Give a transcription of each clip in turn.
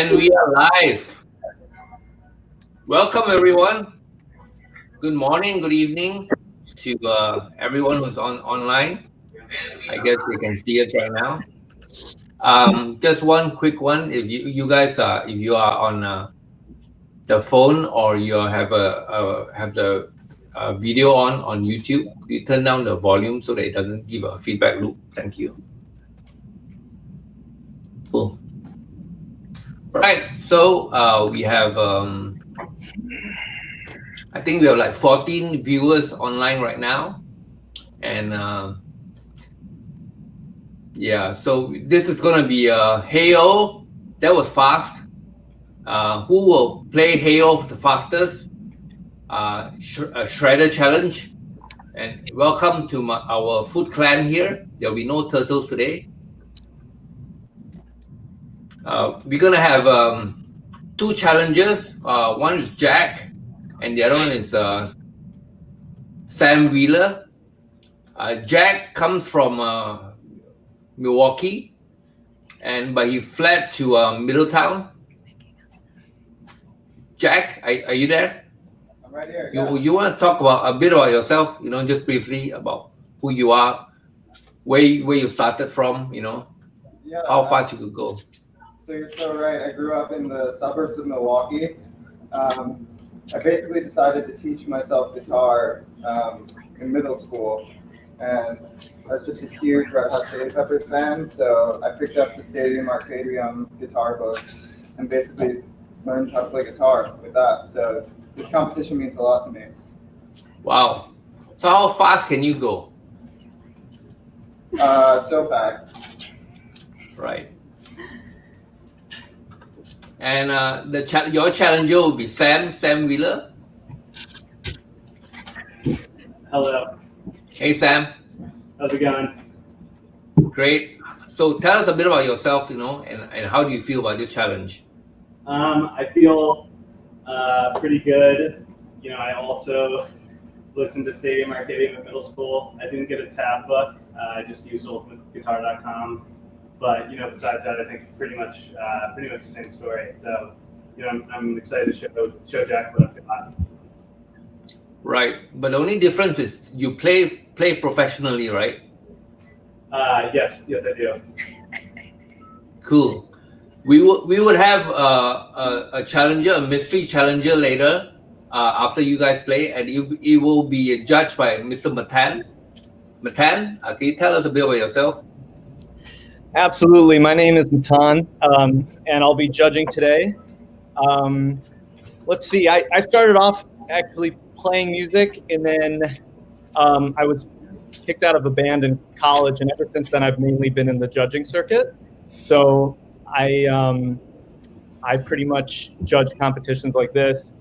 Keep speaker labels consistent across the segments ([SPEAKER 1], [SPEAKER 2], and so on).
[SPEAKER 1] And we are live. Welcome, everyone. Good morning, good evening to everyone who's online. I guess they can see us right now. Just one quick one. If you guys if you are on the phone or you have the video on YouTube, you turn down the volume so that it doesn't give a feedback loop. Thank you. Cool. Right. So we have. I think we have like 14 viewers online right now, and yeah. So this is gonna be Heyo. That was fast. Who will play Heyo the fastest? A Shredder challenge. And welcome to our Food Clan here. There'll be no turtles today. We're gonna have two challenges. One is Jack, and the other one is Sam Wheeler. Jack comes from Milwaukee, but he fled to Middletown. Jack, are you there?
[SPEAKER 2] I'm right here.
[SPEAKER 1] You want to talk about a bit about yourself? Just briefly about who you are, where you started from.
[SPEAKER 2] Yeah.
[SPEAKER 1] How fast you could go.
[SPEAKER 2] So you're so right. I grew up in the suburbs of Milwaukee. I basically decided to teach myself guitar in middle school, and I was just a huge Red Hot Chili Peppers fan. So I picked up the Stadium Arcadium guitar book and basically learned how to play guitar with that. So this competition means a lot to me.
[SPEAKER 1] Wow. So how fast can you go?
[SPEAKER 2] So fast.
[SPEAKER 1] Right. And your challenger will be Sam Wheeler.
[SPEAKER 3] Hello.
[SPEAKER 1] Hey Sam.
[SPEAKER 3] How's it going?
[SPEAKER 1] Great. So tell us a bit about yourself, and how do you feel about this challenge?
[SPEAKER 3] I feel pretty good. I also listened to Stadium Arcadium in middle school. I didn't get a tab book. I just used ultimateguitar.com. But besides that, I think pretty much the same story. So I'm excited to show Jack what I've got.
[SPEAKER 1] Right, but the only difference is you play professionally, right?
[SPEAKER 3] Yes, I do.
[SPEAKER 1] Cool. We would have a challenger, a mystery challenger later after you guys play, and it will be judged by Mr. Matan. Matan, can you tell us a bit about yourself?
[SPEAKER 4] Absolutely. My name is Matan, and I'll be judging today. Let's see. I started off actually playing music, and then I was kicked out of a band in college, and ever since then I've mainly been in the judging circuit. So I pretty much judge competitions like this.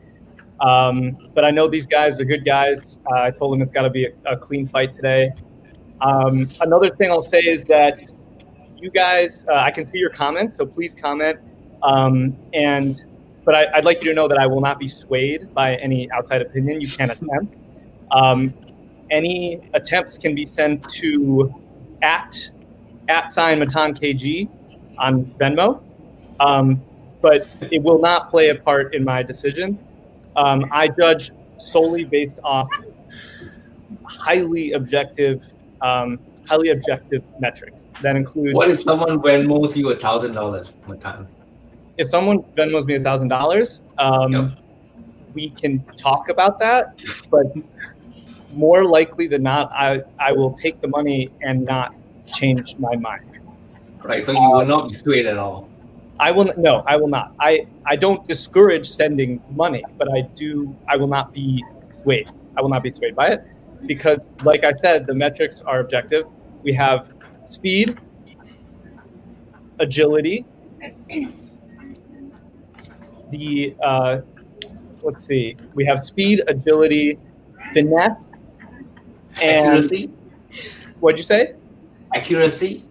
[SPEAKER 4] But I know these guys are good guys. I told them it's got to be a clean fight today. Another thing I'll say is that you guys, I can see your comments, so please comment. But I'd like you to know that I will not be swayed by any outside opinion you can attempt. Any attempts can be sent to @MatanKG on Venmo, but it will not play a part in my decision. I judge solely based off highly objective metrics. That includes.
[SPEAKER 1] What if someone Venmos you $1,000, Matan?
[SPEAKER 4] If someone Venmos me $1,000,
[SPEAKER 1] Yep.
[SPEAKER 4] we can talk about that. But more likely than not, I will take the money and not change my mind.
[SPEAKER 1] Right. So you will not be swayed at all.
[SPEAKER 4] I will not. I don't discourage sending money, but I will not be swayed. I will not be swayed by it because, like I said, the metrics are objective. We have speed, agility, let's see. We have speed, agility, finesse, and
[SPEAKER 1] Accuracy?
[SPEAKER 4] What'd you say?
[SPEAKER 1] Accuracy?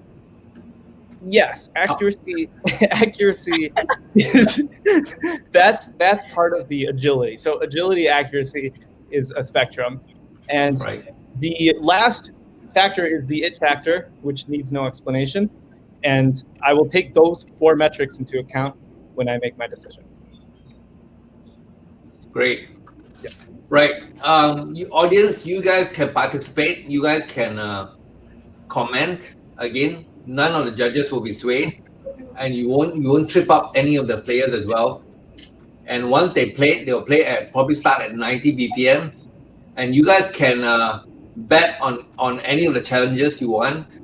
[SPEAKER 4] Yes, accuracy. Accuracy is that's part of the agility. So agility, accuracy is a spectrum, and
[SPEAKER 1] Right.
[SPEAKER 4] the last factor is the it factor, which needs no explanation. And I will take those four metrics into account. when I make my decision.
[SPEAKER 1] Great.
[SPEAKER 4] Yeah.
[SPEAKER 1] Right. Audience, you guys can participate. You guys can comment. Again, none of the judges will be swayed, and you won't trip up any of the players as well. And once they play, they'll probably start at 90 BPM, and you guys can bet on any of the challenges you want.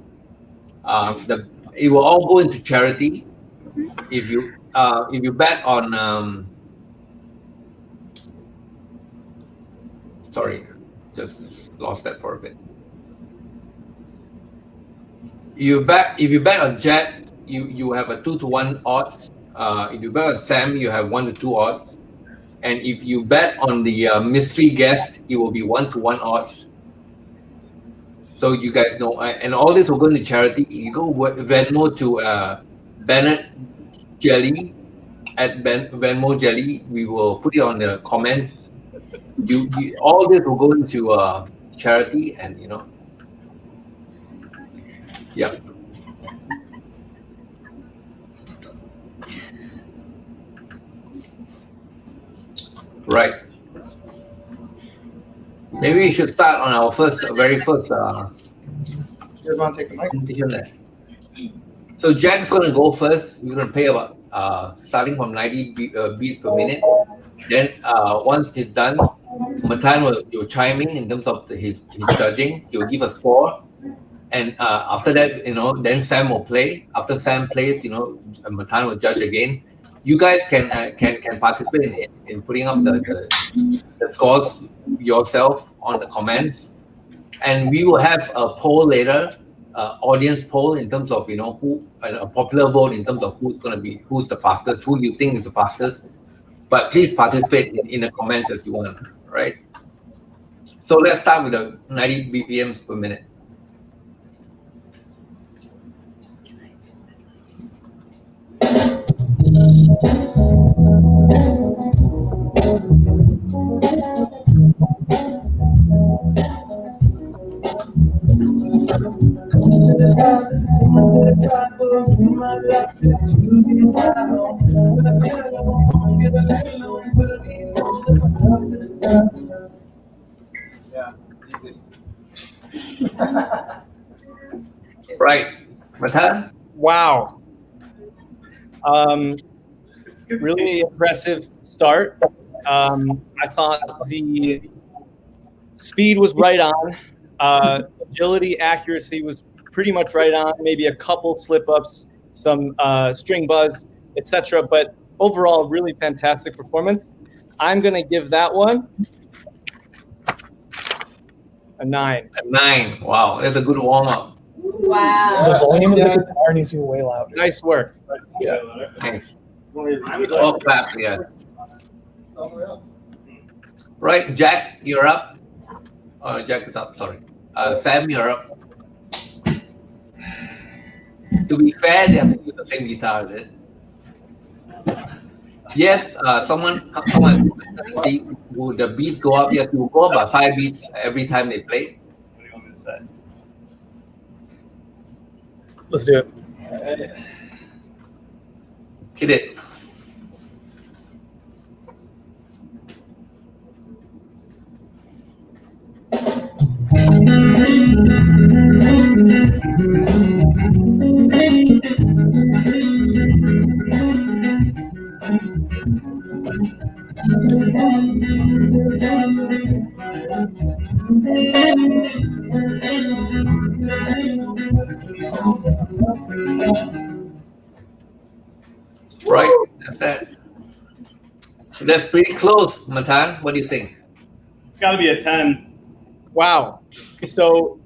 [SPEAKER 1] It will all go into charity. If you bet on sorry, just lost that for a bit. If you bet on Jack, you have a 2-to-1 odds. If you bet on Sam, you have 1-to-2 odds. And if you bet on the mystery guest, it will be 1-to-1 odds. So you guys know, and all this will go into charity. You go Venmo to Bennett Jelly at Venmo Jelly. We will put it on the comments. All this will go into charity, and yeah. Right. Maybe we should start on our very first.
[SPEAKER 2] You guys want to take the mic?
[SPEAKER 1] So Jack's going to go first. We're going to play about starting from 90 beats per minute. Then once it's done, Matan will chime in terms of his judging. He'll give a score, and after that, then Sam will play. After Sam plays, Matan will judge again. You guys can participate in putting up the scores yourself on the comments, and we will have a poll later, audience poll in terms of who a popular vote in terms of who's the fastest, who you think is the fastest. But please participate in the comments as you want, right? So let's start with the 90 BPMs per minute.
[SPEAKER 2] Yeah, easy.
[SPEAKER 1] Right, Matan?
[SPEAKER 4] Wow. Really impressive start. I thought the speed was right on. Agility, accuracy was pretty much right on. Maybe a couple slip-ups, some string buzz, etc. But overall, really fantastic performance. I'm going to give that one a 9.
[SPEAKER 1] A 9. Wow, that's a good warm-up.
[SPEAKER 5] Wow.
[SPEAKER 6] The volume of the guitar needs to be way louder.
[SPEAKER 4] Nice work.
[SPEAKER 1] Yeah. Nice.
[SPEAKER 3] Mine was
[SPEAKER 1] All clap, yeah.
[SPEAKER 2] Unreal.
[SPEAKER 1] Right, Jack, you're up. Oh, Jack is up, sorry. Sam, you're up. To be fair, they have to use the same guitar, is it? Yes, someone see, would the beats go up? Yes, it will go up by 5 beats every time they play.
[SPEAKER 3] What do you want me to say?
[SPEAKER 6] Let's do it.
[SPEAKER 1] Hit it. Right, that's that. So that's pretty close, Matan. What do you think?
[SPEAKER 3] It's got to be a 10.
[SPEAKER 4] Wow. So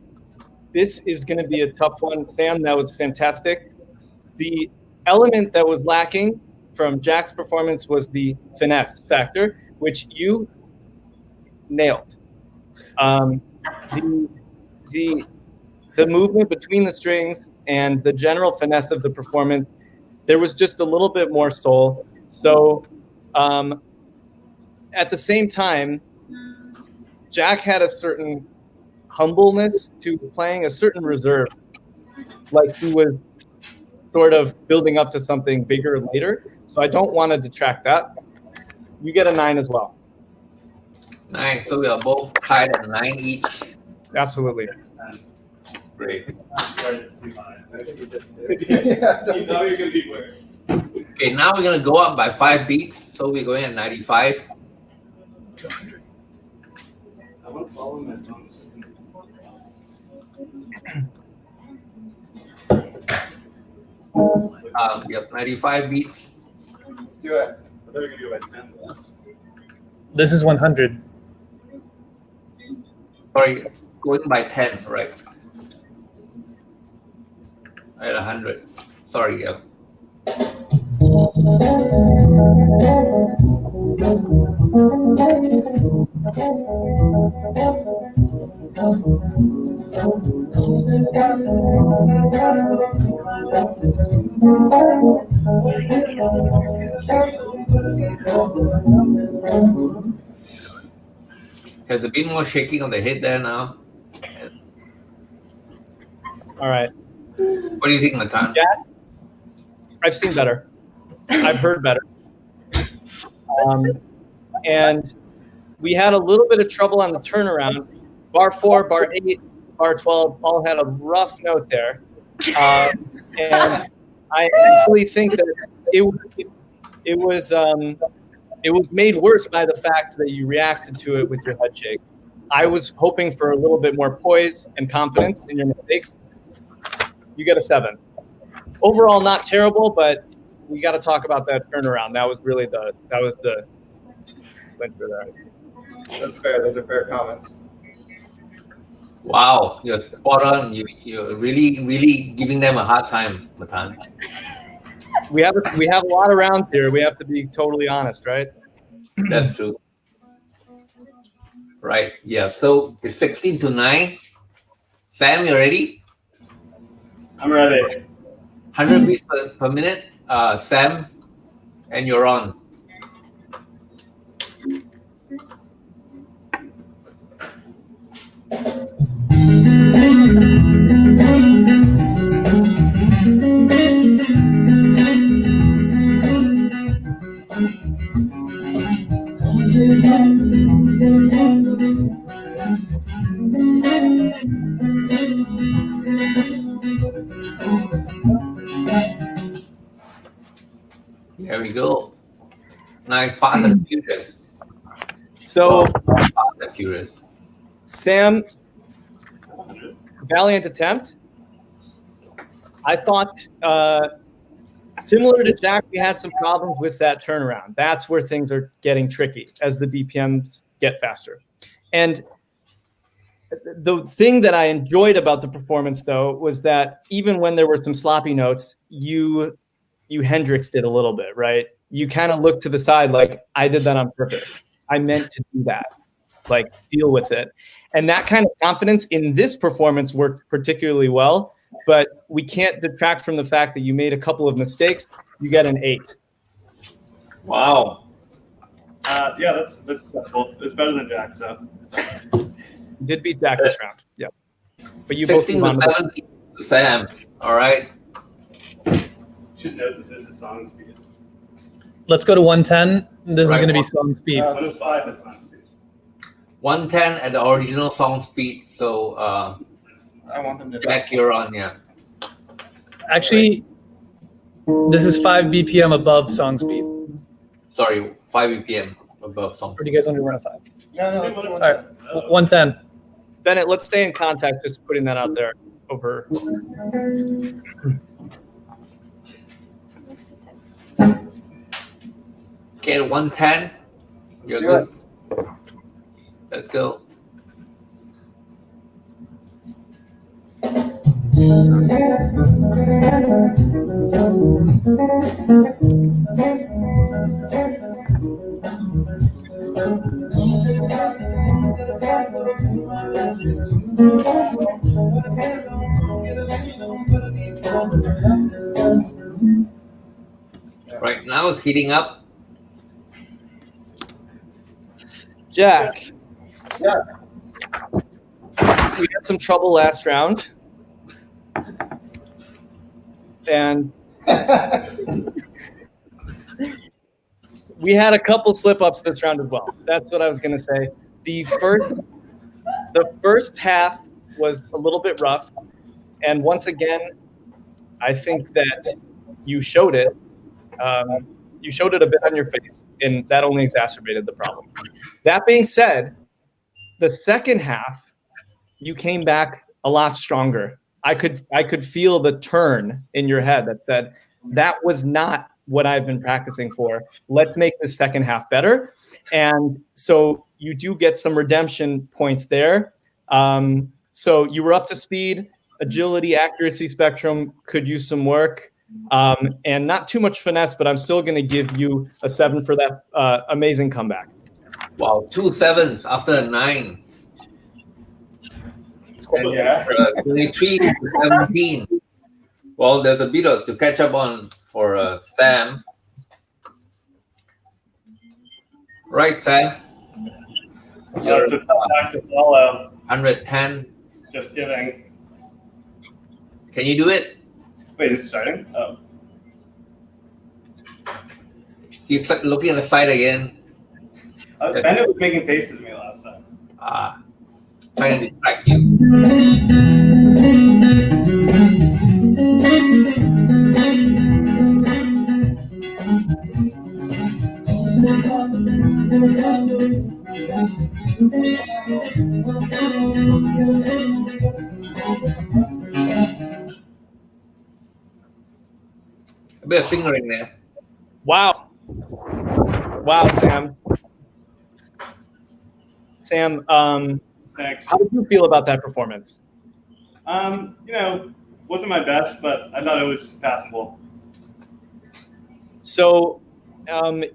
[SPEAKER 4] this is going to be a tough one. Sam, that was fantastic. The element that was lacking from Jack's performance was the finesse factor, which you nailed. The movement between the strings and the general finesse of the performance, there was just a little bit more soul. So at the same time, Jack had a certain humbleness to playing, a certain reserve, like he was sort of building up to something bigger later. So I don't want to detract that. You get a 9 as well.
[SPEAKER 1] Nice. So we are both tied at 9 each.
[SPEAKER 4] Absolutely.
[SPEAKER 1] Great.
[SPEAKER 3] I started too high.
[SPEAKER 2] Yeah,
[SPEAKER 3] You know you're gonna be worse.
[SPEAKER 1] Okay, now we're gonna go up by 5 beats. So we're going at 95.
[SPEAKER 3] I want to follow my phone.
[SPEAKER 1] Yep, 95 beats.
[SPEAKER 2] Let's do it.
[SPEAKER 3] I thought we were gonna do it by 10.
[SPEAKER 6] This is 100.
[SPEAKER 1] Sorry, going by 10, right? At 100. Sorry, yeah. Has a bit more shaking of the head there now.
[SPEAKER 4] All right.
[SPEAKER 1] What do you think, Matan?
[SPEAKER 4] Yeah. I've seen better. I've heard better. And we had a little bit of trouble on the turnaround. Bar 4, bar 8, bar 12 all had a rough note there. And I actually think that it was made worse by the fact that you reacted to it with your head shake. I was hoping for a little bit more poise and confidence in your mistakes. You get a 7. Overall, not terrible, but we got to talk about that turnaround. That was really the clincher there.
[SPEAKER 2] That's fair. Those are fair comments.
[SPEAKER 1] Wow, you're spot on. You're really giving them a hard time, Matan.
[SPEAKER 4] We have a lot of rounds here. We have to be totally honest, right?
[SPEAKER 1] That's true. Right, yeah. So it's 16-9. Sam, you ready?
[SPEAKER 3] I'm ready.
[SPEAKER 1] 100 beats per minute. Sam, and you're on. There we go. Nice, fast and furious.
[SPEAKER 4] So,
[SPEAKER 1] Fast and furious.
[SPEAKER 4] Sam, valiant attempt. I thought, similar to Jack, we had some problems with that turnaround. That's where things are getting tricky as the BPMs get faster. And the thing that I enjoyed about the performance, though, was that even when there were some sloppy notes, you Hendrix did a little bit, right? You kind of looked to the side like, I did that on purpose. I meant to do that. Like, deal with it. And that kind of confidence in this performance worked particularly well, but we can't detract from the fact that you made a couple of mistakes. You get an 8.
[SPEAKER 1] Wow.
[SPEAKER 3] Yeah, that's cool. It's better than Jack, so.
[SPEAKER 4] You did beat Jack this round. Yeah. But you both
[SPEAKER 1] 16-7, Sam. All right.
[SPEAKER 3] Should note that this is song speed.
[SPEAKER 6] Let's go to 110. This
[SPEAKER 1] Right.
[SPEAKER 6] is going to be song speed.
[SPEAKER 3] 105 is song speed.
[SPEAKER 1] 110 at the original song speed. So,
[SPEAKER 2] I want them to.
[SPEAKER 1] Jack, you're on. Yeah.
[SPEAKER 6] Actually, this is 5 BPM above song speed.
[SPEAKER 1] Sorry, 5 BPM above song
[SPEAKER 6] Or do
[SPEAKER 1] speed.
[SPEAKER 6] you guys want to run a 5?
[SPEAKER 2] No, let's do
[SPEAKER 6] All right, 110.
[SPEAKER 4] Bennett, let's stay in contact, just putting that out there over.
[SPEAKER 1] Okay, at 110. You're
[SPEAKER 2] do
[SPEAKER 1] good. Let's go. Right now it's heating up.
[SPEAKER 4] Jack.
[SPEAKER 2] Yeah.
[SPEAKER 4] We had some trouble last round. And we had a couple slip-ups this round as well. That's what I was going to say. The first half was a little bit rough. And once again, I think that you showed it. You showed it a bit on your face, and that only exacerbated the problem. That being said, the second half, you came back a lot stronger. I could feel the turn in your head that said, that was not what I've been practicing for. Let's make the second half better. And so you do get some redemption points there. So you were up to speed. Agility, accuracy spectrum could use some work. And not too much finesse, but I'm still going to give you a 7 for that amazing comeback.
[SPEAKER 1] Wow, 2 7s after a 9.
[SPEAKER 2] Yeah.
[SPEAKER 1] 23 to 17. Well, there's a bit of to catch up on for Sam. Right, Sam?
[SPEAKER 3] That's a tough act to follow.
[SPEAKER 1] 110.
[SPEAKER 3] Just kidding.
[SPEAKER 1] Can you do it?
[SPEAKER 3] Wait, is it starting? Oh.
[SPEAKER 1] He's looking at the side again.
[SPEAKER 3] Bennett was making faces at me last time.
[SPEAKER 1] Trying to distract you. A bit of fingering there.
[SPEAKER 4] Wow, Sam. Sam,
[SPEAKER 3] Thanks.
[SPEAKER 4] how did you feel about that performance?
[SPEAKER 3] Wasn't my best, but I thought it was passable.
[SPEAKER 4] So, I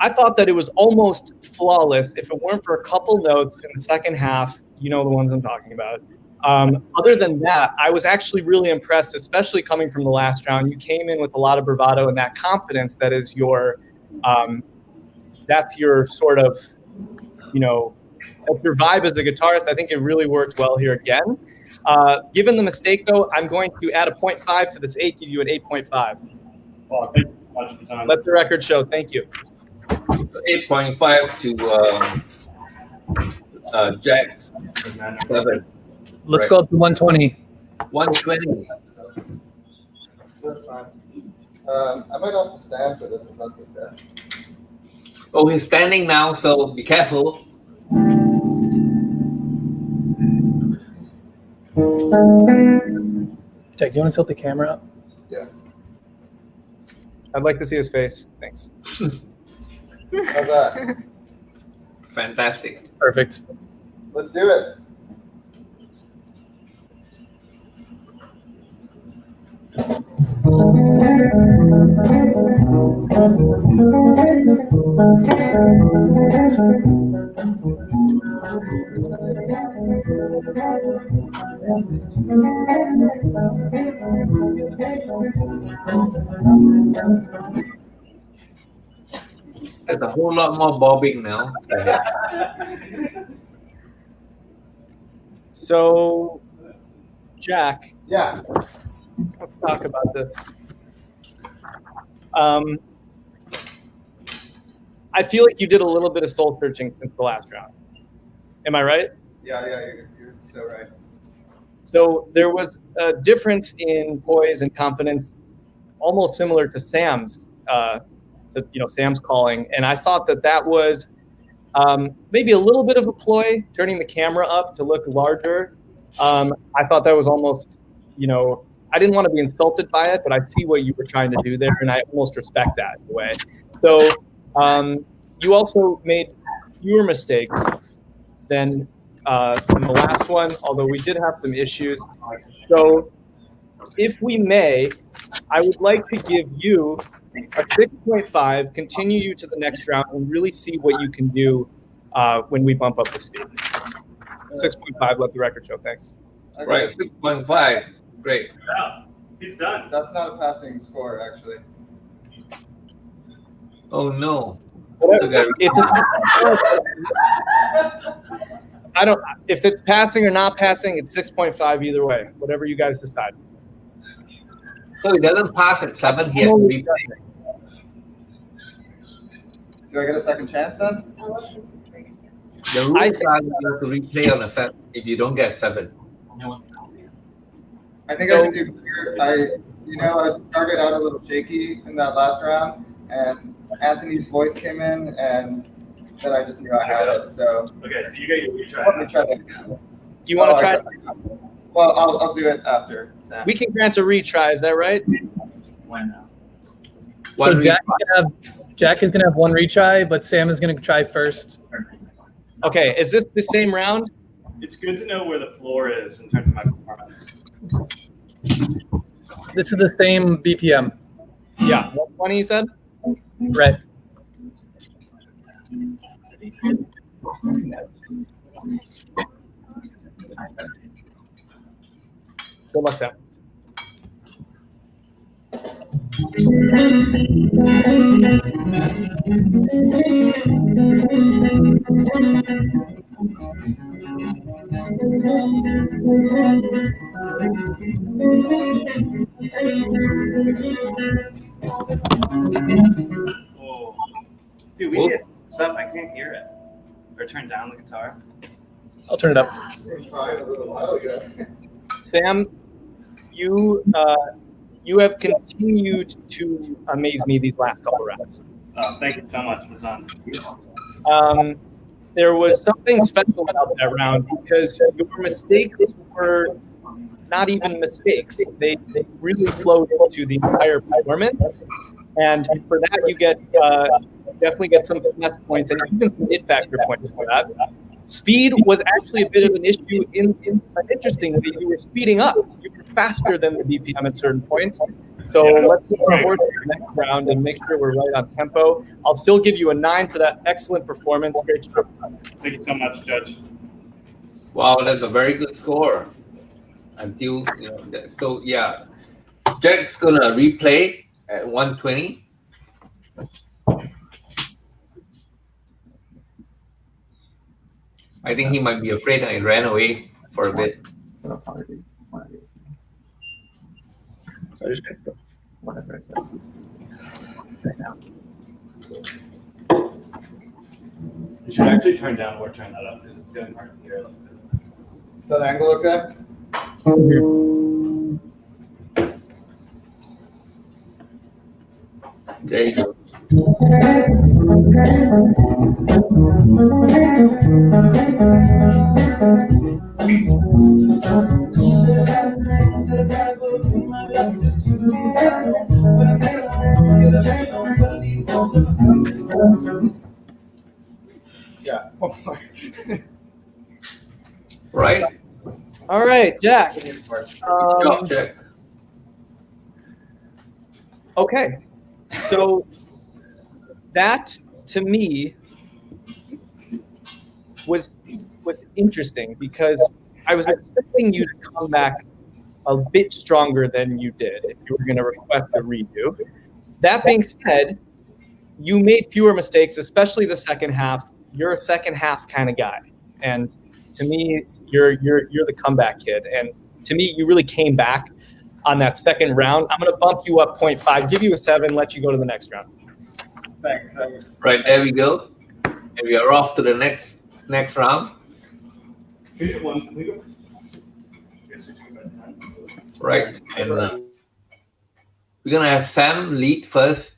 [SPEAKER 4] thought that it was almost flawless if it weren't for a couple notes in the second half. You know the ones I'm talking about. Other than that, I was actually really impressed, especially coming from the last round. You came in with a lot of bravado and that confidence that is that's your sort of, your vibe as a guitarist. I think it really worked well here again. Given the mistake, though, I'm going to add a 0.5 to this 8, give you an 8.5.
[SPEAKER 3] Well, thank you so much for the time.
[SPEAKER 4] Let the record show. Thank you.
[SPEAKER 1] 8.5 to Jack 7.
[SPEAKER 6] Let's
[SPEAKER 1] Right.
[SPEAKER 6] go up to 120.
[SPEAKER 1] 120.
[SPEAKER 2] That's fine. I might have to stand for this if that's okay.
[SPEAKER 1] Oh, he's standing now, so be careful.
[SPEAKER 6] Jack, do you want to tilt the camera up?
[SPEAKER 2] Yeah.
[SPEAKER 4] I'd like to see his face. Thanks.
[SPEAKER 2] How's that?
[SPEAKER 1] Fantastic.
[SPEAKER 6] Perfect.
[SPEAKER 2] Let's do it.
[SPEAKER 1] There's a whole lot more bobbing now.
[SPEAKER 4] So, Jack,
[SPEAKER 2] Yeah.
[SPEAKER 4] let's talk about this. I feel like you did a little bit of soul searching since the last round. Am I right?
[SPEAKER 2] Yeah, you're so right.
[SPEAKER 4] So there was a difference in poise and confidence, almost similar to Sam's, Sam's calling. And I thought that was maybe a little bit of a ploy, turning the camera up to look larger. I thought that was almost, I didn't want to be insulted by it, but I see what you were trying to do there, and I almost respect that in a way. So you also made fewer mistakes than the last one, although we did have some issues. So if we may, I would like to give you a 6.5, continue you to the next round, and really see what you can do when we bump up the speed. 6.5, let the record show. Thanks.
[SPEAKER 2] Okay.
[SPEAKER 1] Right, 6.5. Great.
[SPEAKER 3] Yeah, he's done.
[SPEAKER 2] That's not a passing score, actually.
[SPEAKER 1] Oh, no.
[SPEAKER 4] It's if it's passing or not passing, it's 6.5 either way, whatever you guys decide.
[SPEAKER 1] So he doesn't pass at 7 here.
[SPEAKER 2] Do I get a second chance then?
[SPEAKER 1] The rules are you have to replay on a set if you don't get 7.
[SPEAKER 2] I think
[SPEAKER 4] So-
[SPEAKER 2] I can do better. I started out a little shaky in that last round, and Anthony's voice came in, and then I just knew I had it. So
[SPEAKER 3] Okay, so you got your
[SPEAKER 2] let me
[SPEAKER 3] retry.
[SPEAKER 2] try that again.
[SPEAKER 4] Do you want to
[SPEAKER 2] Oh,
[SPEAKER 4] try?
[SPEAKER 2] Well, I'll do it after Sam.
[SPEAKER 4] We can grant a retry. Is that right?
[SPEAKER 6] So
[SPEAKER 1] One
[SPEAKER 6] Jack is gonna have one retry, but Sam is gonna try first.
[SPEAKER 4] Okay. Is this the same round?
[SPEAKER 3] It's good to know where the floor is in terms of my performance.
[SPEAKER 6] This is the same BPM,
[SPEAKER 4] Yeah. 120. You said.
[SPEAKER 6] right?
[SPEAKER 4] Go my Sam.
[SPEAKER 3] Whoa. Dude, we
[SPEAKER 1] Whoa.
[SPEAKER 3] did stuff. I can't hear it. Or turn down the guitar.
[SPEAKER 6] I'll turn it up.
[SPEAKER 2] Tried a little while ago.
[SPEAKER 4] Sam, you have continued to amaze me these last couple rounds.
[SPEAKER 3] Thank you so much, Matan.
[SPEAKER 4] There was something special about that round because your mistakes were not even mistakes. They really flowed into the entire performance. And for that, you get definitely get some finesse points and even some hit factor points for that. Speed was actually a bit of an issue in interestingly, you were speeding up. You were faster than the BPM at certain points. So let's put our horse in the next round and make sure we're right on tempo. I'll still give you a 9 for that excellent performance. Great job.
[SPEAKER 3] Thank you so much, Judge.
[SPEAKER 1] Wow, that's a very good score. Until so yeah, Jack's gonna replay at 120. I think he might be afraid I ran away for a bit.
[SPEAKER 3] You should actually turn down or turn that up because it's getting hard to hear.
[SPEAKER 2] Is that angle okay?
[SPEAKER 1] There you go.
[SPEAKER 2] Yeah.
[SPEAKER 1] Right?
[SPEAKER 4] All right, Jack.
[SPEAKER 1] Good job, Jack.
[SPEAKER 4] Okay, so that to me was interesting because I was expecting you to come back a bit stronger than you did if you were going to request a redo. That being said, you made fewer mistakes, especially the second half. You're a second half kind of guy, and to me, you're the comeback kid. And to me, you really came back on that second round. I'm going to bump you up 0.5, give you a 7, let you go to the next round.
[SPEAKER 2] Thanks.
[SPEAKER 1] Right, there we go. And we are off to the next round.
[SPEAKER 3] We get one. We go. Guess we should go by 10.
[SPEAKER 1] Right. And we're gonna have Sam lead first,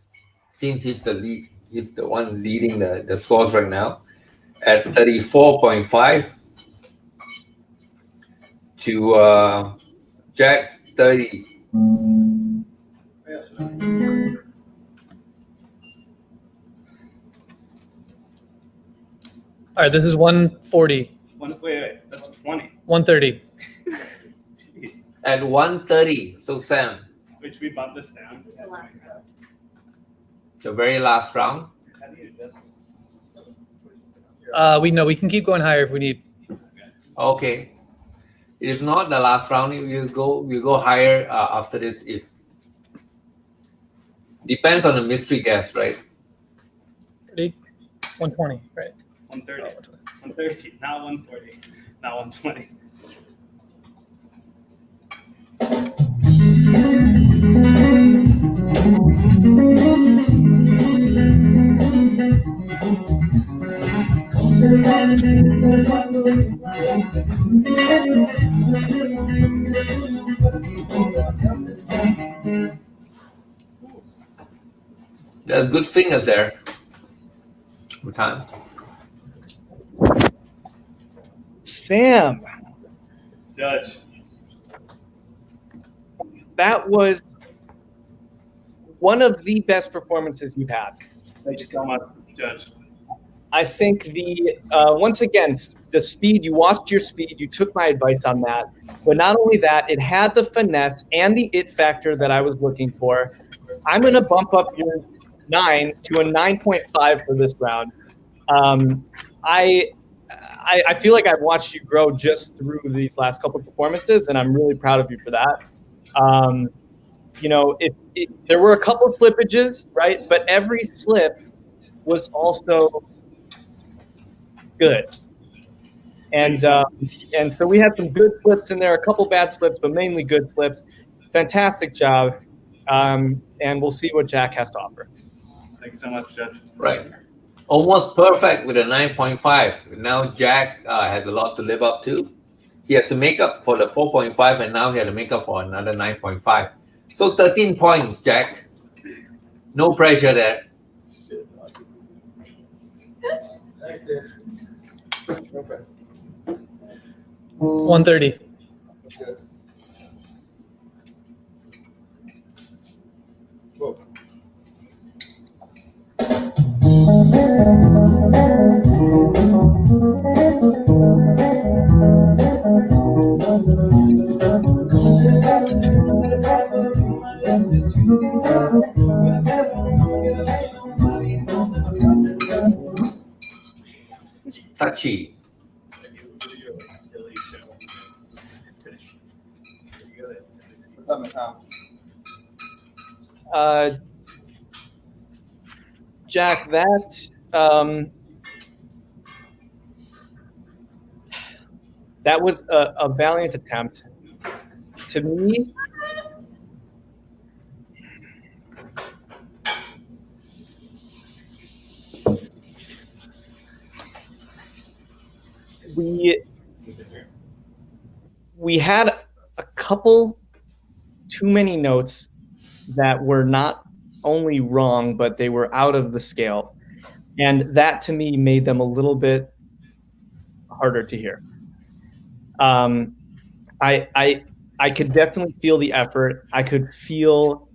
[SPEAKER 1] since he's the lead. He's the one leading the scores right now at 34.5 to Jack's 30.
[SPEAKER 6] All right, this is 140,
[SPEAKER 3] Wait, that's 20.
[SPEAKER 6] 130.
[SPEAKER 3] Jeez.
[SPEAKER 1] At 1:30. So Sam,
[SPEAKER 3] Wait, should we bump this down?
[SPEAKER 5] This is the last round.
[SPEAKER 1] the very last round.
[SPEAKER 3] How do you adjust
[SPEAKER 6] We can keep going higher if we need.
[SPEAKER 1] Okay. It is not the last round. We'll go higher after this if depends on the mystery guest, right?
[SPEAKER 6] Ready? 120, right?
[SPEAKER 3] 130. 130, not 140, not 120.
[SPEAKER 1] There's good fingers there. Good time.
[SPEAKER 4] Sam,
[SPEAKER 3] Judge.
[SPEAKER 4] that was one of the best performances you've had.
[SPEAKER 3] Thank you so much, Judge.
[SPEAKER 4] I think once again, the speed, you watched your speed, you took my advice on that. But not only that, it had the finesse and the it factor that I was looking for. I'm going to bump up your 9 to a 9.5 for this round. I feel like I've watched you grow just through these last couple of performances, and I'm really proud of you for that. There were a couple slippages, right? But every slip was also good. And so we had some good slips in there, a couple bad slips, but mainly good slips. Fantastic job. And we'll see what Jack has to offer.
[SPEAKER 3] Thank you so much, Judge.
[SPEAKER 1] Right. Almost perfect with a 9.5. Now Jack has a lot to live up to. He has to make up for the 4.5, and now he has to make up for another 9.5. So 13 points, Jack. No pressure there.
[SPEAKER 2] Thanks, dude. No pressure.
[SPEAKER 6] 130.
[SPEAKER 2] That's good. Whoa.
[SPEAKER 1] Touchy.
[SPEAKER 2] What's up, Tom?
[SPEAKER 4] Jack, that was a valiant attempt. To me, we had a couple too many notes that were not only wrong, but they were out of the scale. And that to me made them a little bit harder to hear. I could definitely feel the effort. I could feel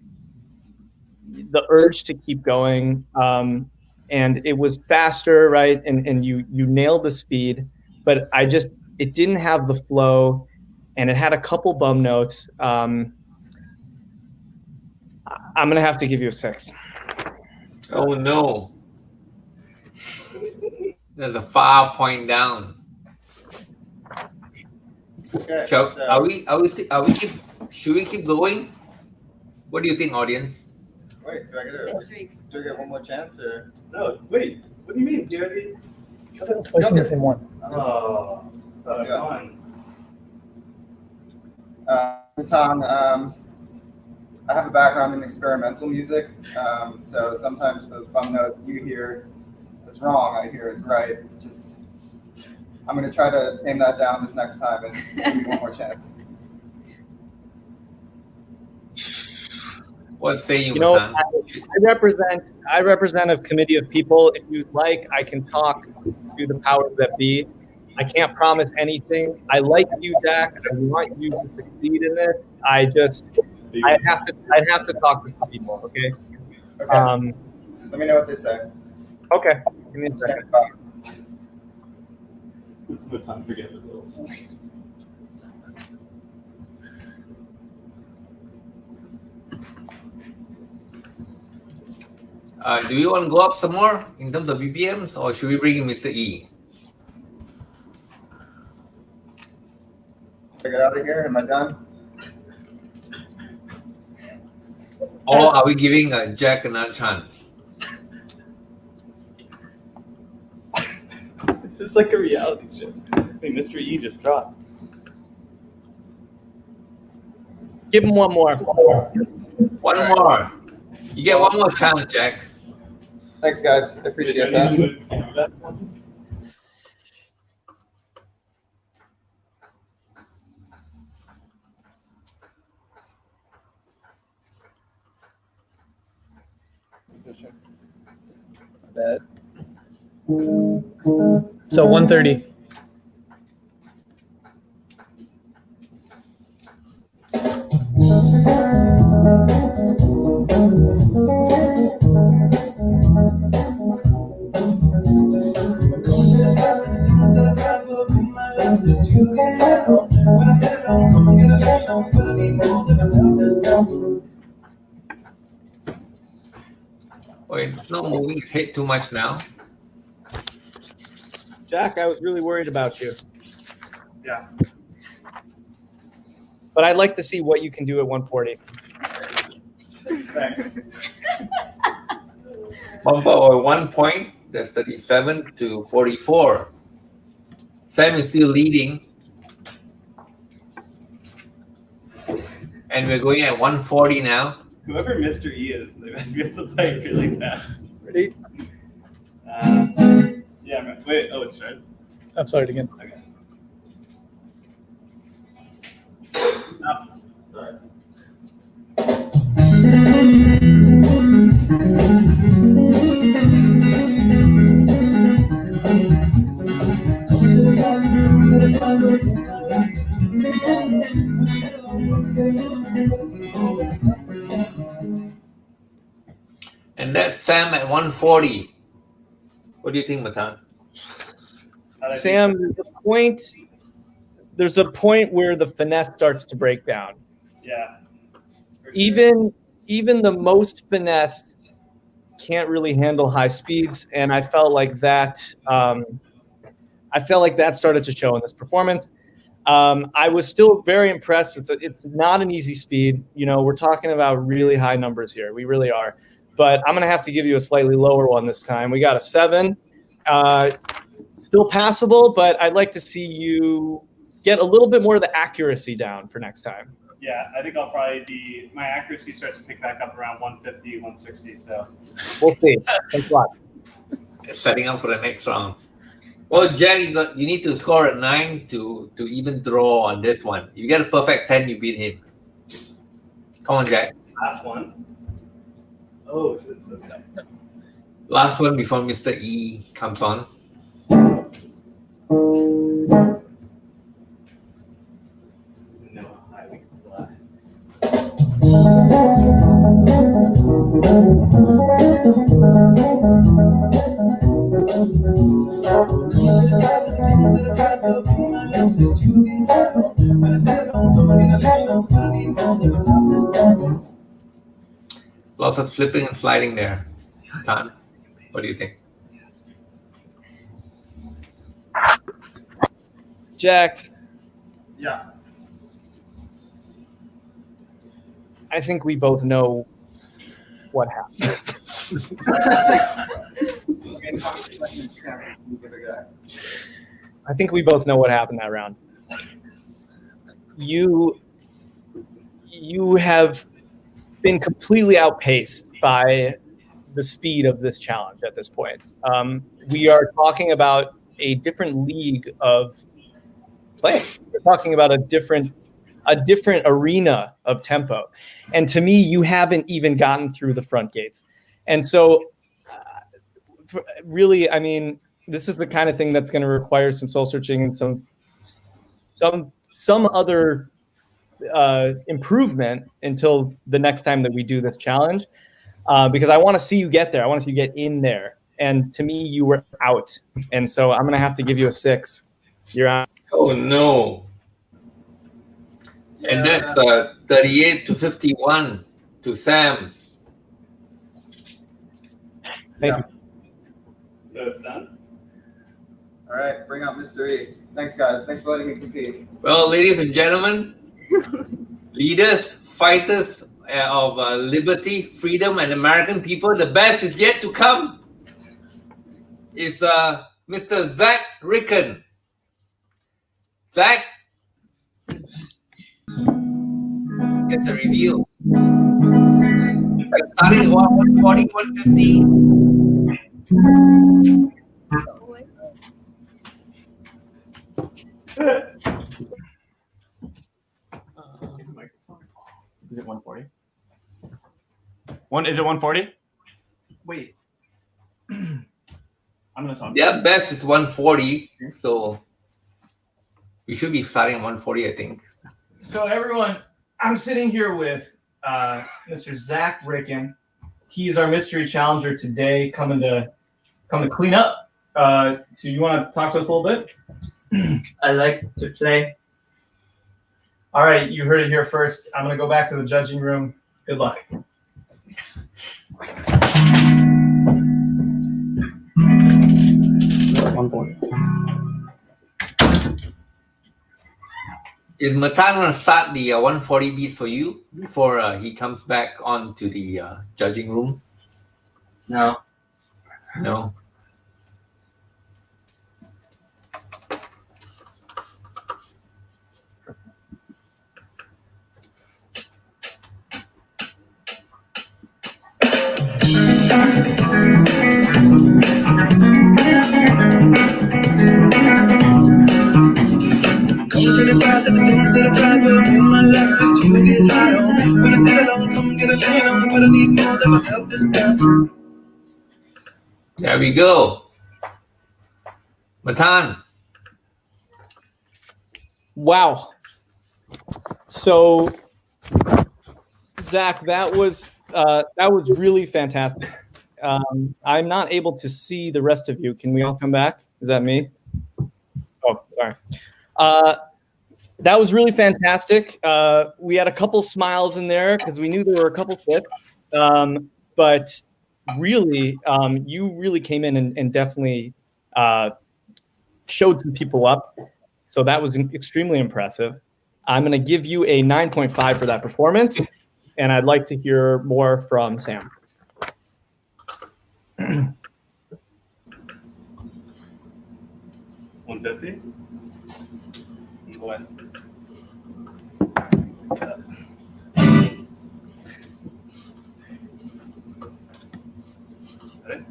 [SPEAKER 4] the urge to keep going. And it was faster, right? And you nailed the speed, but it didn't have the flow, and it had a couple bum notes. I'm going to have to give you a 6.
[SPEAKER 1] Oh no. There's a 5 point down.
[SPEAKER 2] Okay.
[SPEAKER 1] So
[SPEAKER 2] So,
[SPEAKER 1] should we keep going? What do you think, audience?
[SPEAKER 2] wait, do I get one more chance or?
[SPEAKER 3] No, wait. What do you mean? You already.
[SPEAKER 6] Placing the same one.
[SPEAKER 3] Oh,
[SPEAKER 2] Yeah.
[SPEAKER 3] come on.
[SPEAKER 2] Tom, I have a background in experimental music, so sometimes those bum notes you hear is wrong, I hear is right. It's just, I'm going to try to tame that down this next time and give you one more chance.
[SPEAKER 1] What say you,
[SPEAKER 4] You know,
[SPEAKER 1] Matan?
[SPEAKER 4] I represent a committee of people. If you'd like, I can talk to the powers that be. I can't promise anything. I like you, Jack. I want you to succeed in this. I'd have to talk to some people. Okay.
[SPEAKER 2] Okay, let me know what they say.
[SPEAKER 4] Okay. Give me a
[SPEAKER 2] I'm
[SPEAKER 4] second.
[SPEAKER 2] standing by.
[SPEAKER 3] No time for getting the bills.
[SPEAKER 1] Do we want to go up some more in terms of BPMs, or should we bring in Mr. E?
[SPEAKER 2] Should I get out of here? Am I done?
[SPEAKER 1] Or are we giving Jack another chance?
[SPEAKER 3] This is like a reality show. Hey, Mr. E just dropped.
[SPEAKER 4] Give him one more.
[SPEAKER 1] One more. You get one more chance, Jack.
[SPEAKER 2] Thanks, guys. I appreciate that. competition.
[SPEAKER 6] That. So 130.
[SPEAKER 1] Wait, it's not moving its head too much now.
[SPEAKER 4] Jack, I was really worried about you.
[SPEAKER 3] Yeah.
[SPEAKER 4] But I'd like to see what you can do at 140.
[SPEAKER 3] Thanks.
[SPEAKER 1] Bumper over 1 point. That's 37 to 44. Sam is still leading. And we're going at 140 now.
[SPEAKER 3] Whoever Mr. E is, they might be able to play really fast.
[SPEAKER 6] Ready?
[SPEAKER 3] Yeah, man. Wait, oh, it's started.
[SPEAKER 6] I'm sorry again.
[SPEAKER 3] Okay. Sorry.
[SPEAKER 1] And that's Sam at 140. What do you think, Matan?
[SPEAKER 4] Sam, there's a point where the finesse starts to break down.
[SPEAKER 3] Yeah.
[SPEAKER 4] Even the most finesse can't really handle high speeds, and I felt like that. Started to show in this performance. I was still very impressed. It's not an easy speed. You know, we're talking about really high numbers here. We really are. But I'm going to have to give you a slightly lower one this time. We got a 7. Still passable, but I'd like to see you get a little bit more of the accuracy down for next time.
[SPEAKER 3] Yeah, I think I'll probably be, my accuracy starts to pick back up around 150, 160. So
[SPEAKER 4] We'll see. Thanks a lot.
[SPEAKER 1] Setting up for the next round. Well, Jack, you need to score at 9 to even draw on this one. If you get a perfect 10, you beat him. Come on, Jack.
[SPEAKER 3] last one. Oh, is it?
[SPEAKER 1] Last one before Mr. E comes on.
[SPEAKER 3] No, I think black.
[SPEAKER 1] Lots of slipping and sliding there. Matan, what do you think?
[SPEAKER 4] Jack,
[SPEAKER 3] Yeah.
[SPEAKER 4] I think we both know what happened. I think we both know what happened that round. You have been completely outpaced by the speed of this challenge at this point. We are talking about a different league of play. We're talking about a different arena of tempo. And to me, you haven't even gotten through the front gates. And so really, I mean, this is the kind of thing that's going to require some soul searching and some other improvement until the next time that we do this challenge, because I want to see you get there. I want to see you get in there. And to me, you were out. And so I'm going to have to give you a 6. You're out.
[SPEAKER 1] Oh, no. And that's 38 to 51 to Sam.
[SPEAKER 4] Thank you.
[SPEAKER 3] So it's done?
[SPEAKER 2] All right, bring out Mr. E. Thanks, guys. Thanks for letting me compete.
[SPEAKER 1] Well, ladies and gentlemen, leaders, fighters of liberty, freedom, and American people, the best is yet to come. Is Mr. Zach Ricken. Zach gets a review. Starting at 140, 150.
[SPEAKER 5] Is it 140? Is it 140?
[SPEAKER 4] Wait. I'm gonna talk.
[SPEAKER 1] Their best is 140, so we should be starting at 140, I think.
[SPEAKER 4] So everyone, I'm sitting here with Mr. Zach Ricken. He's our mystery challenger today, coming to clean up. So you want to talk to us a little bit?
[SPEAKER 5] I like to play.
[SPEAKER 4] All right, you heard it here first. I'm gonna go back to the judging room. Good luck.
[SPEAKER 3] 1 point.
[SPEAKER 1] Is Matan going to start the 140 beats for you before he comes back on to the judging room?
[SPEAKER 5] No.
[SPEAKER 1] No. There we go. Matan.
[SPEAKER 4] Wow. So, Zach, that was really fantastic. I'm not able to see the rest of you. Can we all come back? Is that me? Oh, sorry. That was really fantastic. We had a couple smiles in there because we knew there were a couple flips. But really, you really came in and definitely showed some people up. So that was extremely impressive. I'm going to give you a 9.5 for that performance. And I'd like to hear more from Sam.
[SPEAKER 3] 150. Go ahead. Ready?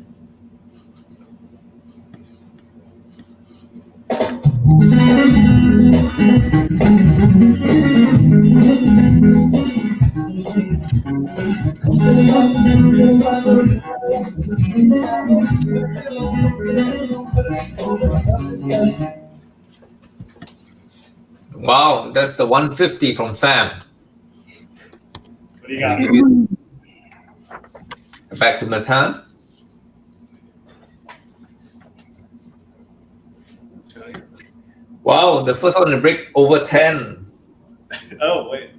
[SPEAKER 1] Wow, that's the 150 from Sam.
[SPEAKER 3] What do you got?
[SPEAKER 1] Back to Matan. Wow, the first one to break over 10.
[SPEAKER 3] Oh, wait.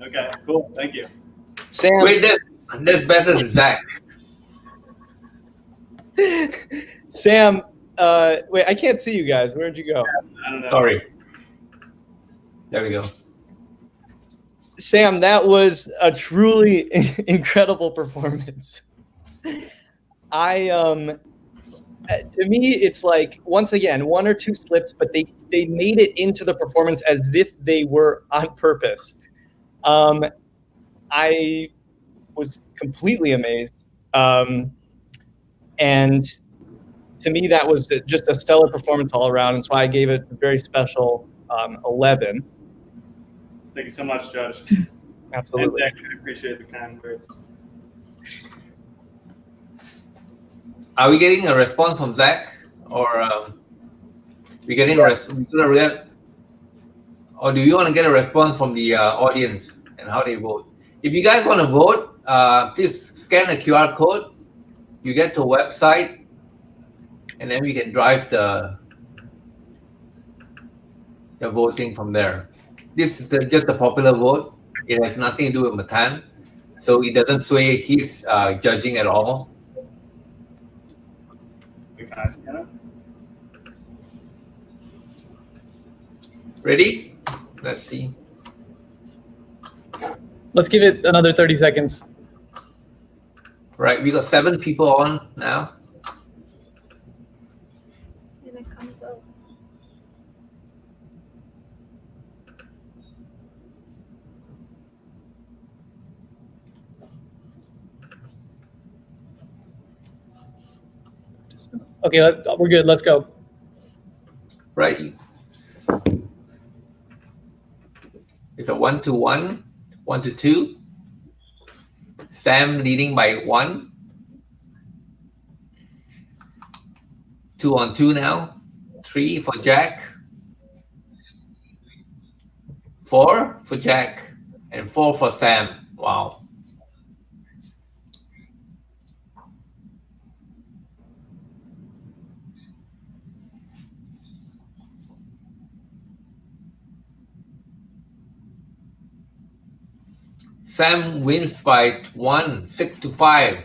[SPEAKER 3] Okay, cool. Thank you.
[SPEAKER 4] Sam.
[SPEAKER 1] Wait, that's better than Zach.
[SPEAKER 4] Sam, wait, I can't see you guys. Where'd you go?
[SPEAKER 3] I don't know.
[SPEAKER 1] Sorry. There we go.
[SPEAKER 4] Sam, that was a truly incredible performance. To me, it's like, once again, one or two slips, but they made it into the performance as if they were on purpose. I was completely amazed. And to me, that was just a stellar performance all around. And so I gave it a very special 11.
[SPEAKER 3] Thank you so much, Judge.
[SPEAKER 4] Absolutely.
[SPEAKER 3] And I appreciate the kind words.
[SPEAKER 1] Are we getting a response from Zach, or we getting or do you want to get a response from the audience and how they vote? If you guys want to vote, please scan the QR code. You get to a website, and then we can drive the voting from there. This is just a popular vote. It has nothing to do with Matan, so it doesn't sway his judging at all.
[SPEAKER 3] Can I scan it?
[SPEAKER 1] Ready? Let's see.
[SPEAKER 6] Let's give it another 30 seconds.
[SPEAKER 1] Right, we got 7 people on now.
[SPEAKER 7] And it comes up.
[SPEAKER 6] Okay, we're good. Let's go.
[SPEAKER 1] Right. It's a 1-1, 1-2. Sam leading by 1. 2-on-2 now. 3 for Jack. 4 for Jack. And 4 for Sam. Wow. Sam wins by 1, 6-5.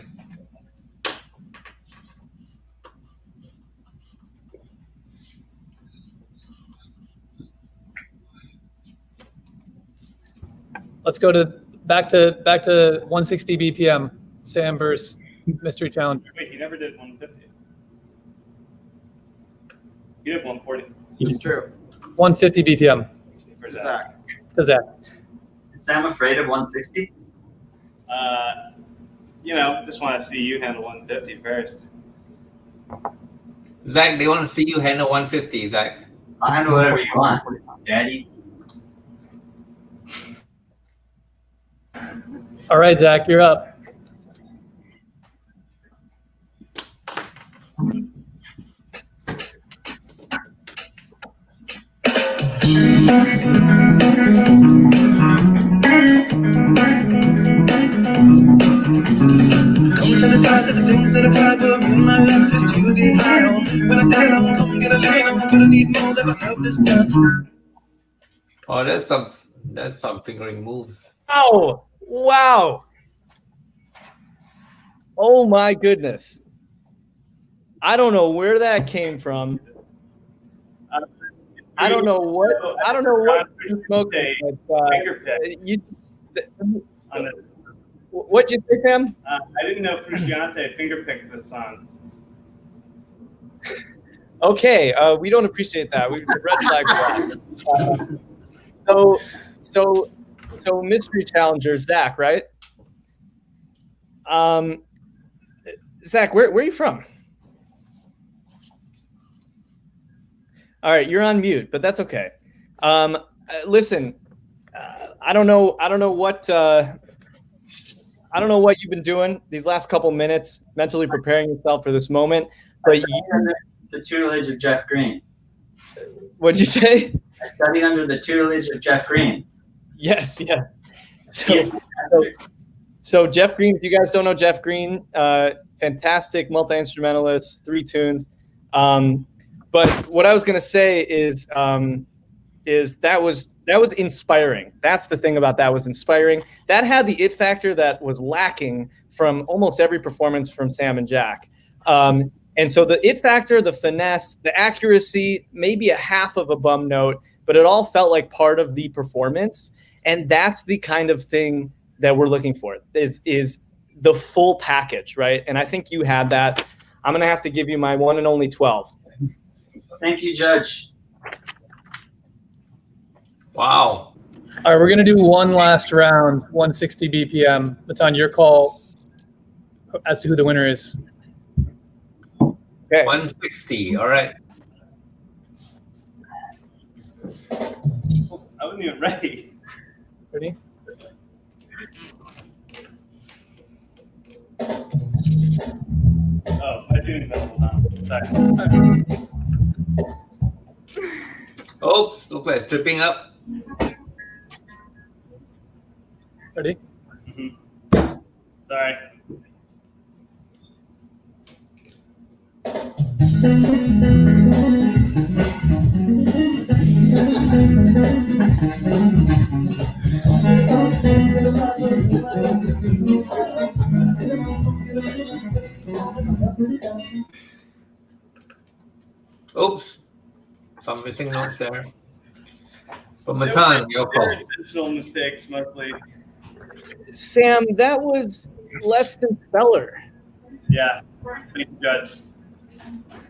[SPEAKER 6] Let's go to back to 160 BPM. Sam versus Mystery Challenge.
[SPEAKER 3] Wait, he never did 150. He did 140
[SPEAKER 2] It's true.
[SPEAKER 6] 150 BPM.
[SPEAKER 3] for Zach.
[SPEAKER 2] Zach.
[SPEAKER 6] To Zach.
[SPEAKER 5] Is Sam afraid of 160?
[SPEAKER 3] Just want to see you handle 150 first.
[SPEAKER 1] Zach, they want to see you handle 150, Zach.
[SPEAKER 5] I'll handle whatever you want, Daddy.
[SPEAKER 6] All right, Zach, you're up.
[SPEAKER 1] Oh, that's some fingering moves.
[SPEAKER 4] Oh, wow. Oh my goodness. I don't know where that came from. I don't know what you're smoking, but
[SPEAKER 3] Finger pick on this.
[SPEAKER 4] what'd you say, Sam?
[SPEAKER 3] I didn't know Frusciante finger picked this song.
[SPEAKER 4] Okay, we don't appreciate that. We red flag for that. So mystery challenger Zach, right? Zach, where are you from? All right, you're on mute, but that's okay. Listen, I don't know what you've been doing these last couple minutes, mentally preparing yourself for this moment. But
[SPEAKER 5] Under the tutelage of Jeff Green.
[SPEAKER 4] what'd you say?
[SPEAKER 5] I studied under the tutelage of Jeff Green.
[SPEAKER 4] Yes. So Jeff Green, if you guys don't know Jeff Green, fantastic multi-instrumentalist, 3 tunes. But what I was going to say is that was inspiring. That's the thing about that was inspiring. That had the it factor that was lacking from almost every performance from Sam and Jack. And so the it factor, the finesse, the accuracy, maybe a half of a bum note, but it all felt like part of the performance. And that's the kind of thing that we're looking for is the full package, right? And I think you had that. I'm going to have to give you my one and only 12.
[SPEAKER 5] Thank you, Judge.
[SPEAKER 1] Wow.
[SPEAKER 6] All right, we're gonna do one last round, 160 BPM. It's on your call as to who the winner is.
[SPEAKER 4] Okay.
[SPEAKER 1] 160. All right.
[SPEAKER 3] I wasn't even ready.
[SPEAKER 6] Ready?
[SPEAKER 3] Oh, I do know. Hold on. Sorry.
[SPEAKER 1] Oops, looks like it's tripping up.
[SPEAKER 6] Ready?
[SPEAKER 3] Sorry.
[SPEAKER 1] Oops. Some missing notes there. But Matan, your
[SPEAKER 3] They were
[SPEAKER 1] call.
[SPEAKER 3] intentional mistakes mostly.
[SPEAKER 4] Sam, that was less than stellar.
[SPEAKER 3] Yeah. Thank you, Judge.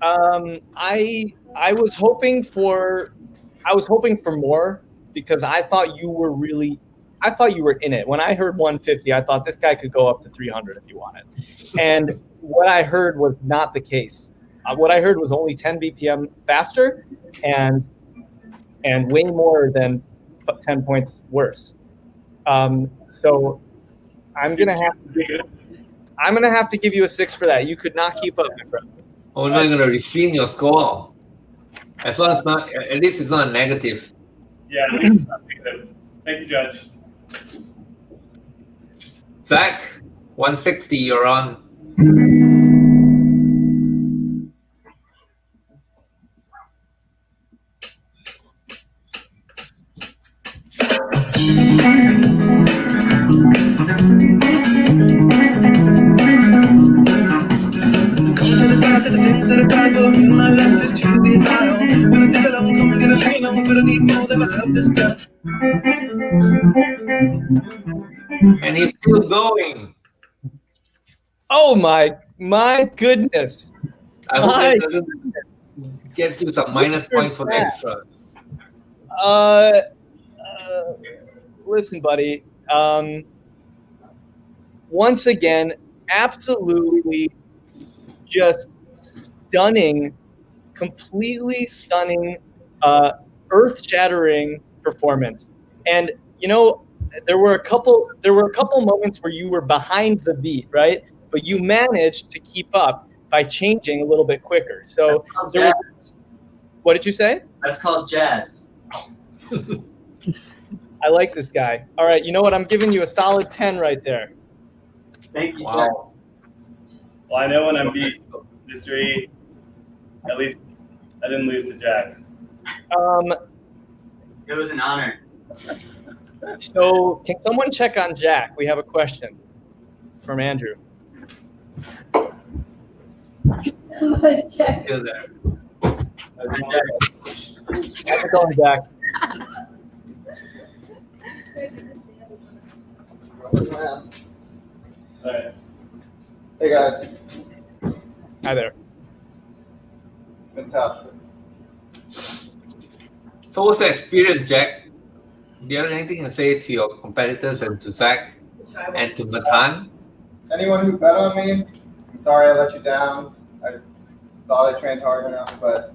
[SPEAKER 4] I was hoping for more because I thought you were in it. When I heard 150, I thought this guy could go up to 300 if he wanted. And what I heard was not the case. What I heard was only 10 BPM faster and way more than 10 points worse. So I'm gonna have to give you a 6 for that. You could not keep up, my friend.
[SPEAKER 1] Or am I going to rescind your score? As long as not, at least it's not negative.
[SPEAKER 3] Yeah, at least it's not negative. Thank you, Judge.
[SPEAKER 1] Zach, 160, you're on. And he's still going.
[SPEAKER 4] Oh my goodness.
[SPEAKER 1] I hope
[SPEAKER 4] My
[SPEAKER 1] that gets you some minus points for the extra.
[SPEAKER 4] Listen, buddy. Once again, absolutely just stunning, completely stunning, earth-shattering performance. And you know, there were a couple moments where you were behind the beat, right? But you managed to keep up by changing a little bit quicker. So there was, what did you say?
[SPEAKER 5] That's called jazz.
[SPEAKER 4] I like this guy. All right, you know what? I'm giving you a solid 10 right there.
[SPEAKER 5] Thank you,
[SPEAKER 1] Wow.
[SPEAKER 3] Well, I know when I'm beat, Mr. E, at least I didn't lose to Jack.
[SPEAKER 5] Judge. It was an honor.
[SPEAKER 4] So can someone check on Jack? We have a question from Andrew.
[SPEAKER 7] Check.
[SPEAKER 1] Still there.
[SPEAKER 4] How's it going, Jack?
[SPEAKER 3] All right.
[SPEAKER 2] Hey guys,
[SPEAKER 4] Hi there.
[SPEAKER 2] it's been tough.
[SPEAKER 1] So what's the experience, Jack? Do you have anything to say to your competitors and to Zach and to Matan?
[SPEAKER 2] Anyone who bet on me, I'm sorry I let you down. I thought I trained hard enough, but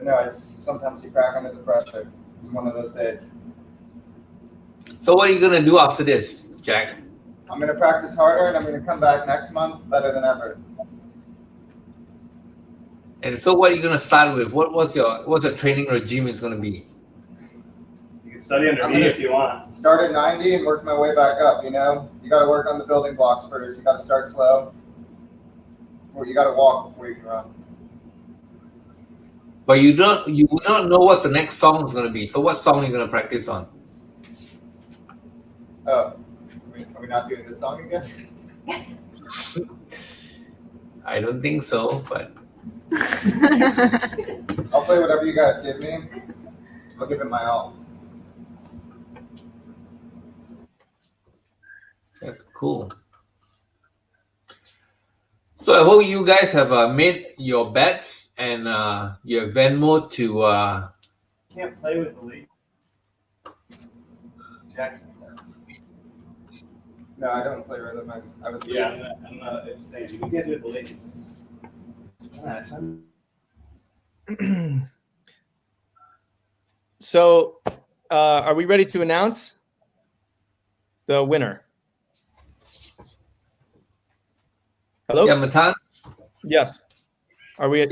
[SPEAKER 2] I just sometimes you crack under the pressure. It's one of those days.
[SPEAKER 1] So what are you going to do after this, Jack?
[SPEAKER 2] I'm gonna practice harder, and I'm gonna come back next month better than ever.
[SPEAKER 1] And so what are you going to start with? What's your training regime is going to be?
[SPEAKER 3] You can study under me if you want.
[SPEAKER 2] Start at 90 and work my way back up. You got to work on the building blocks first. You got to start slow. You got to walk before you can run.
[SPEAKER 1] But you will not know what the next song is going to be. So what song are you going to practice on?
[SPEAKER 2] Oh, are we not doing this song again?
[SPEAKER 1] I don't think so, but
[SPEAKER 2] I'll play whatever you guys give me. I'll give it my all.
[SPEAKER 1] that's cool. So I hope you guys have made your bets and your Venmo to
[SPEAKER 3] Can't play with the lead. Jack.
[SPEAKER 2] No, I don't play rhythm. I was
[SPEAKER 3] Yeah, I'm not abstaining. You can't do it with the ladies.
[SPEAKER 4] So are we ready to announce the winner? Hello?
[SPEAKER 1] Yeah, Matan.
[SPEAKER 4] Yes. Are we?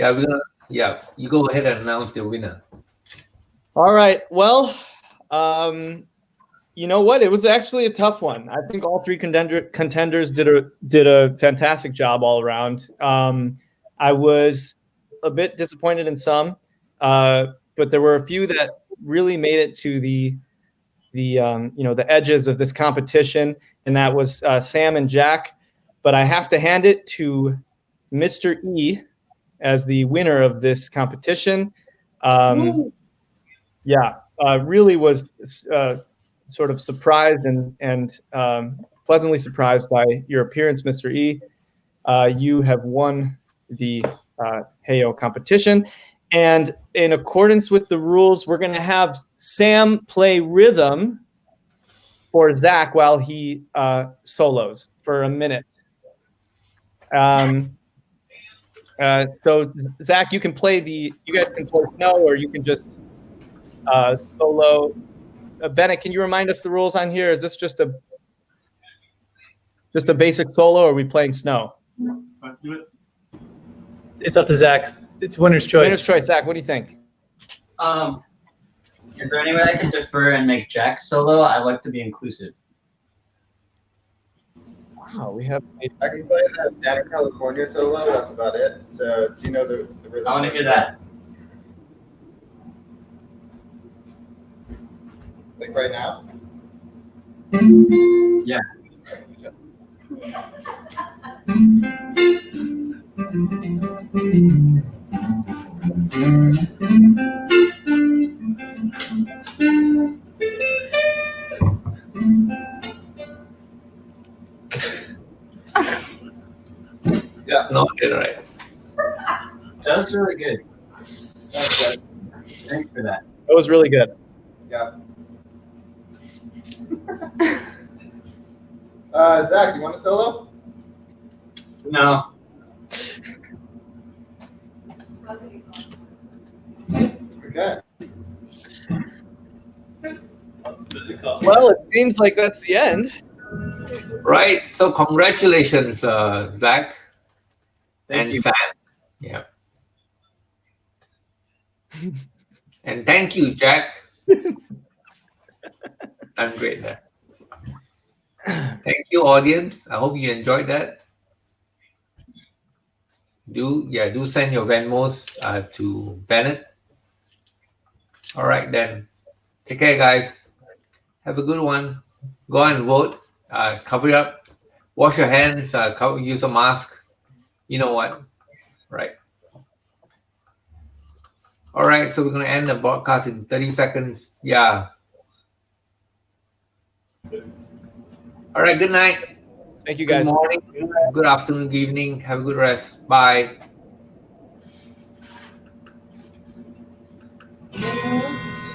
[SPEAKER 1] Yeah, you go ahead and announce the winner.
[SPEAKER 4] All right. Well, you know what? It was actually a tough one. I think all three contenders did a fantastic job all around. I was a bit disappointed in some, but there were a few that really made it to the edges of this competition, and that was Sam and Jack. But I have to hand it to Mr. E as the winner of this competition. Really was sort of surprised and pleasantly surprised by your appearance, Mr. E. You have won the Heyo competition. And in accordance with the rules, we're going to have Sam play rhythm for Zach while he solos for a minute. So Zach, you guys can play Snow, or you can just solo. Bennett, can you remind us the rules on here? Is this just a basic solo, or are we playing Snow?
[SPEAKER 3] Do it.
[SPEAKER 6] It's up to Zach. It's winner's choice.
[SPEAKER 4] Winner's choice. Zach, what do you think?
[SPEAKER 5] Is there any way I could defer and make Jack solo? I like to be inclusive.
[SPEAKER 4] Wow, we have.
[SPEAKER 2] I can play the Danner California solo. That's about it. So do you know the rhythm?
[SPEAKER 5] I want to hear that.
[SPEAKER 2] Like right now?
[SPEAKER 5] Yeah.
[SPEAKER 2] Yeah.
[SPEAKER 1] Not it, right?
[SPEAKER 5] That was really good.
[SPEAKER 2] That's good.
[SPEAKER 5] Thanks for that.
[SPEAKER 4] That was really good.
[SPEAKER 2] Yeah. Zach, you want a solo?
[SPEAKER 5] No.
[SPEAKER 2] Okay.
[SPEAKER 4] Well, it seems like that's the end.
[SPEAKER 1] Right. So congratulations, Zach
[SPEAKER 5] Thank
[SPEAKER 1] and
[SPEAKER 5] you.
[SPEAKER 1] Sam. Yeah. And thank you, Jack. I'm great there. Thank you, audience. I hope you enjoyed that. Do send your Venmos to Bennett. All right then. Take care, guys. Have a good one. Go out and vote. Cover it up. Wash your hands. Use a mask. You know what? Right. All right. So we're going to end the broadcast in 30 seconds. Yeah. All right. Good night.
[SPEAKER 4] Thank you,
[SPEAKER 1] Good
[SPEAKER 4] guys.
[SPEAKER 1] morning. Good afternoon. Good evening. Have a good rest. Bye.